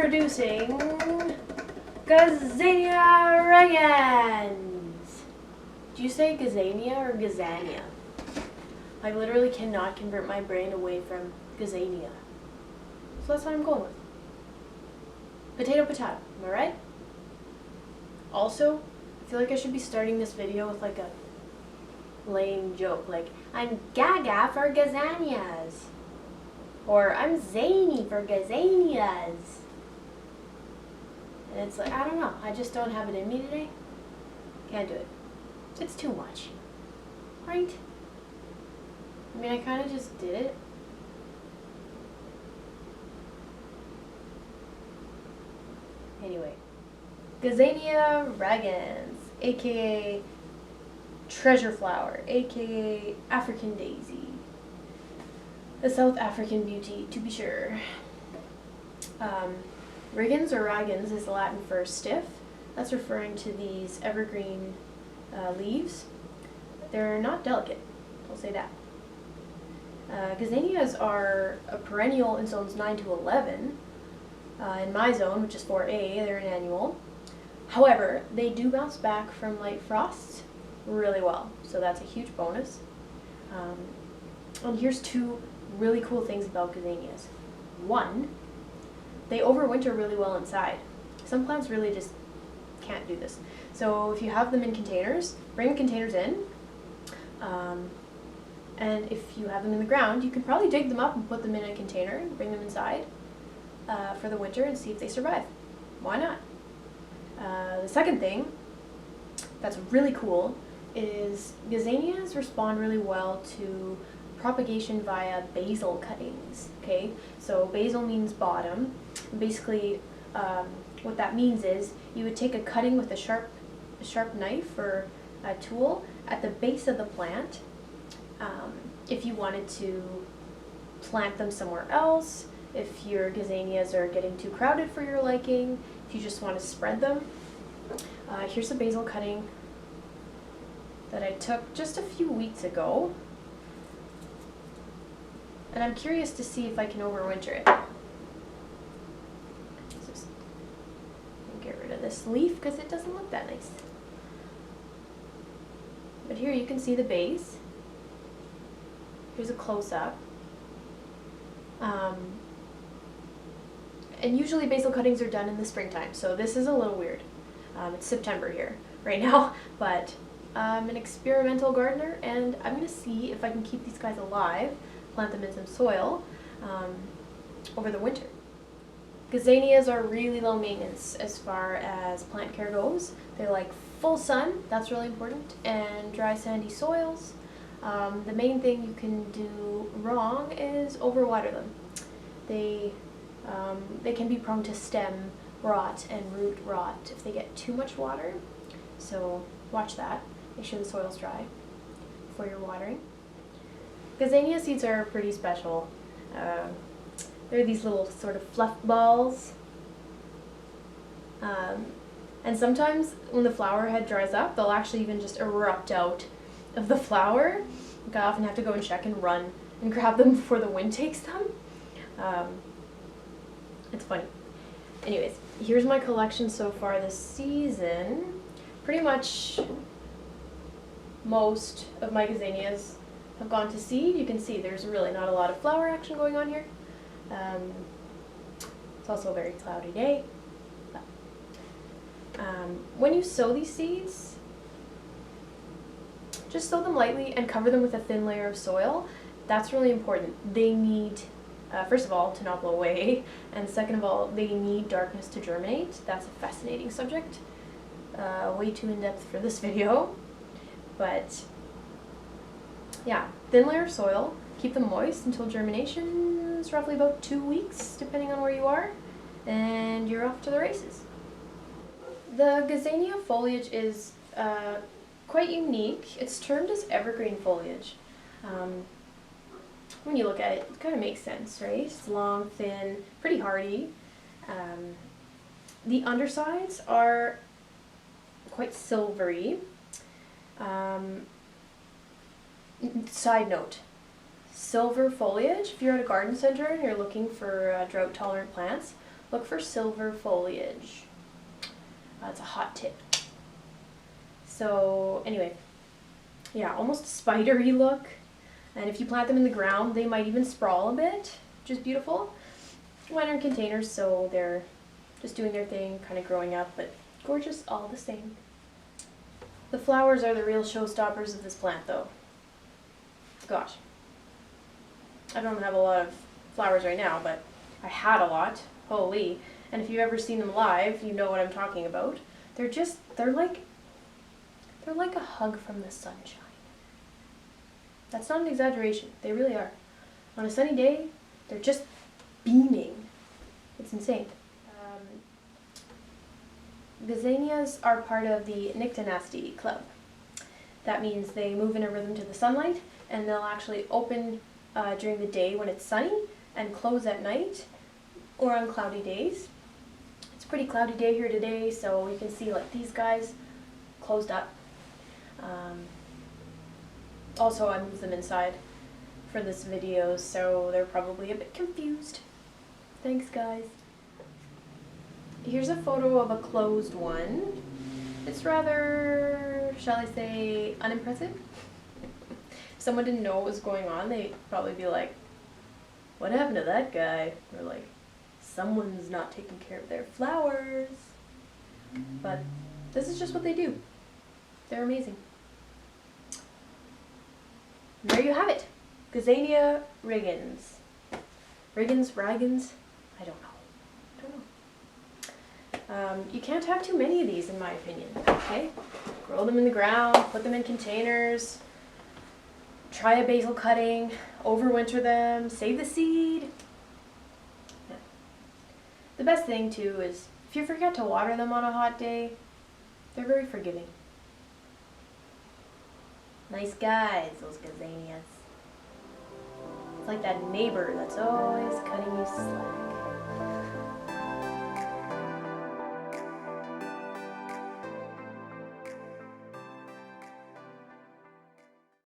Introducing Gazania regans. Do you say Gazania or Gazania? I literally cannot convert my brain away from Gazania. So that's what I'm going with. Potato, potato. Am I right? Also, I feel like I should be starting this video with like a lame joke, like, I'm Gaga for Gazanias. Or I'm Zany for Gazanias. And it's like, I don't know, I just don't have it in me today. Can't do it. It's too much. Right? I mean, I kind of just did it. Anyway. Gazania regans, aka treasure flower, aka African daisy. The South African beauty, to be sure. Regans or ragans is Latin for stiff. That's referring to these evergreen leaves. They're not delicate, I'll say that. Gazanias are a perennial in zones 9 to 11. In my zone, which is 4A, they're an annual. However, they do bounce back from light frosts really well, so that's a huge bonus. And here's two really cool things about Gazanias. One, they overwinter really well inside. Some plants really just can't do this. So if you have them in containers, bring the containers in. And if you have them in the ground, you can probably dig them up and put them in a container and bring them inside for the winter and see if they survive. Why not? The second thing that's really cool is Gazanias respond really well to propagation via basal cuttings. Okay, so basal means bottom. Basically, what that means is you would take a cutting with a sharp knife or a tool at the base of the plant. If you wanted to plant them somewhere else, if your Gazanias are getting too crowded for your liking, if you just want to spread them. Here's a basal cutting that I took just a few weeks ago. And I'm curious to see if I can overwinter it. Just get rid of this leaf because it doesn't look that nice. But here you can see the base. Here's a close-up. And usually basal cuttings are done in the springtime, so this is a little weird. It's September here right now, but I'm an experimental gardener and I'm going to see if I can keep these guys alive, plant them in some soil over the winter. Gazanias are really low maintenance as far as plant care goes. They like full sun, that's really important, and dry sandy soils. The main thing you can do wrong is overwater them. They can be prone to stem rot and root rot if they get too much water, so watch that. Make sure the soil's dry before you're watering. Gazania seeds are pretty special. They're these little sort of fluff balls. And sometimes when the flower head dries up, they'll actually even just erupt out of the flower. Like, I often have to go and check and run and grab them before the wind takes them. It's funny. Anyways, here's my collection so far this season. Pretty much most of my Gazanias have gone to seed. You can see there's really not a lot of flower action going on here. It's also a very cloudy day. When you sow these seeds, just sow them lightly and cover them with a thin layer of soil. That's really important. They need, first of all, to not blow away, and second of all, they need darkness to germinate. That's a fascinating subject. Way too in-depth for this video, but yeah, thin layer of soil, keep them moist until germination. It's roughly about 2 weeks, depending on where you are, and you're off to the races. The Gazania foliage is quite unique. It's termed as evergreen foliage. When you look at it, it kind of makes sense, right? It's long, thin, pretty hardy. The undersides are quite silvery. Side note, silver foliage, if you're at a garden center and you're looking for drought-tolerant plants, look for silver foliage. It's a hot tip. So anyway, yeah, almost spidery look. And if you plant them in the ground, they might even sprawl a bit, which is beautiful. Mine are in containers, so they're just doing their thing, kind of growing up, but gorgeous all the same. The flowers are the real showstoppers of this plant, though. Gosh. I don't have a lot of flowers right now, but I had a lot. Holy. And if you've ever seen them live, you know what I'm talking about. They're like a hug from the sunshine. That's not an exaggeration. They really are. On a sunny day, they're just beaming. It's insane. Gazanias are part of the Nyctinasty club. That means they move in a rhythm to the sunlight, and they'll actually open during the day when it's sunny and close at night or on cloudy days. It's a pretty cloudy day here today, so you can see like these guys closed up. Also, I moved them inside for this video, so they're probably a bit confused. Thanks, guys. Here's a photo of a closed one. It's rather, shall I say, unimpressive. If someone didn't know what was going on, they'd probably be like, what happened to that guy? Or like, someone's not taking care of their flowers. But this is just what they do. They're amazing. And there you have it. Gazania riggins. Riggins? I don't know. You can't have too many of these, in my opinion, okay? Grow them in the ground, put them in containers, try a basil cutting, overwinter them, save the seed. Yeah. The best thing, too, is if you forget to water them on a hot day, they're very forgiving. Nice guys, those Gazanias. It's like that neighbor that's always cutting you slack.